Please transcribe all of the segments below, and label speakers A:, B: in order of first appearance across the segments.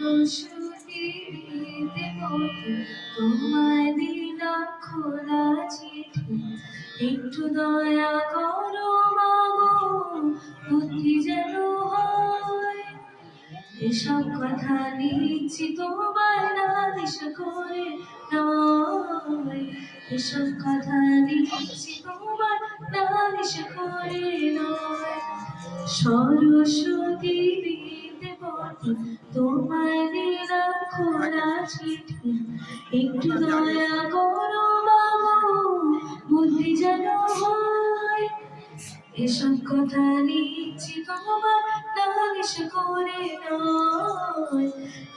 A: সরস্বতীতে পড়তে তোমায় দিলাম খোলা চিঠি, একটু দয়া করো মাগো, বুদ্ধি যেন হয়। এসব কথা লিখছি তোমায় নালিশ করে নয়, এসব কথা লিখছি তোমায় নালিশ করে নয়। সরস্বতী দিতে পড়তে তোমায় দিলাম খোলা চিঠি, একটু দয়া করো মাগো, বুদ্ধি যেন হয়। এসব কথা লিখছি তোমার নালিশ করে নয়,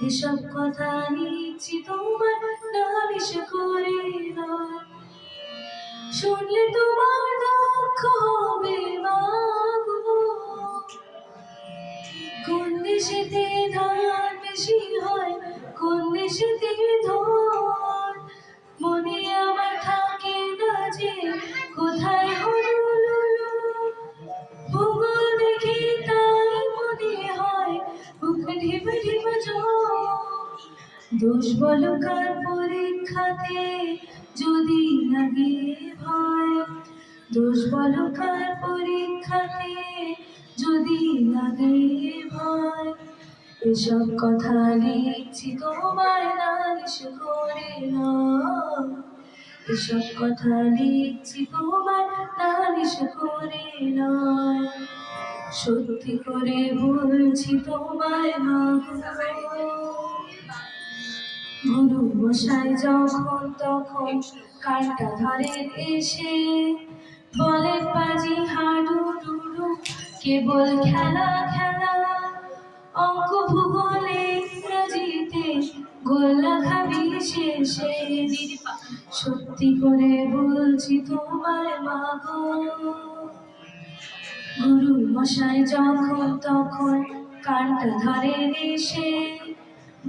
A: এসব কথা লিখছি তোমার নালিশ করে নয়। শুনলে তোমার দুঃখ হবে মাগো, কোন দেশেতে ধান বেশি হয়, কোন দেশেতে ধন। মনে আমার থাকে না যে কোথায় হলো ভূগোল দেখে, তাই মনে হয় বুক ঢিপ ঢিপ জল। দোষ বলো কার পরীক্ষাতে যদি লাগে ভয়, দোষ বলো কার পরীক্ষাতে যদি লাগে ভয়। এসব কথা লিখছি তোমায় নালিশ করে নয়, এসব কথা লিখছি তোমায় নালিশ করে নয়। সত্যি করে বলছি তোমায় মাগো, গুরু মশাই যখন তখন কাঁটা ধরেন এসে, বলেন বাজি হাডু ডুডু কেবল খেলা খেলা। অঙ্ক ভূগোলে ইংরাজিতে গোল্লা খাবি শেষে। সত্যি করে বলছি তোমায় মাগো, গুরু মশাই যখন তখন কাঁটা ধরেন এসে,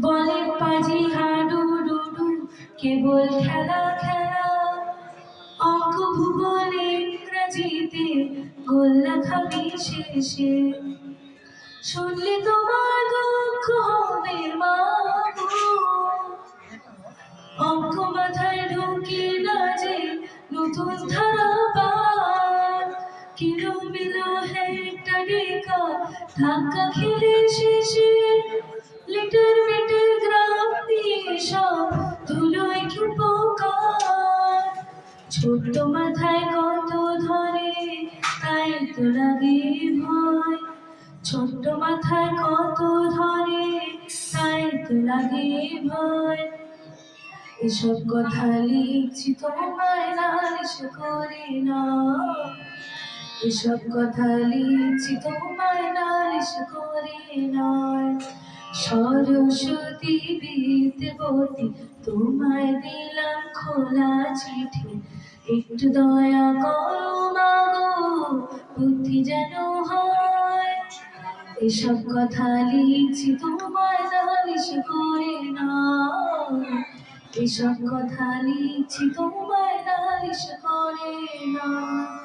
A: বলেন পাজি হাডু ডুডু কেবল খেলা খেলা। অঙ্ক ভূগোলে ইংরাজিতে গোল্লা খাবি শেষে। শুনলে তোমার দুঃখ হবে মাগো, অঙ্ক মাথায় ঢোকে না যে নতুন ধারা পার। কিলো মিলো হেক্টরিকা ধাক্কা খেলে শেষে, লিটার মিটার গ্রাম দিয়ে সব ধুলোয় কি পোকার। ছোট্ট মাথায় কত ধরে তাই তো লাগে ভয়, ছোট্ট মাথায় কত ধরে তাই তো লাগে ভয়। এসব কথা লিখছি তোমায় নালিশ করে নয়, এসব কথা লিখছি তোমায় নালিশ করে নয়। সরস্বতী বিদ্যাপতি তোমায় দিলাম খোলা চিঠি, একটু দয়া করো মাগো, বুদ্ধি যেন হয়। এসব কথা লিখছি তোমায় নালিশ করে নয়, এসব কথা লিখছি তোমায় নালিশ করে নয়।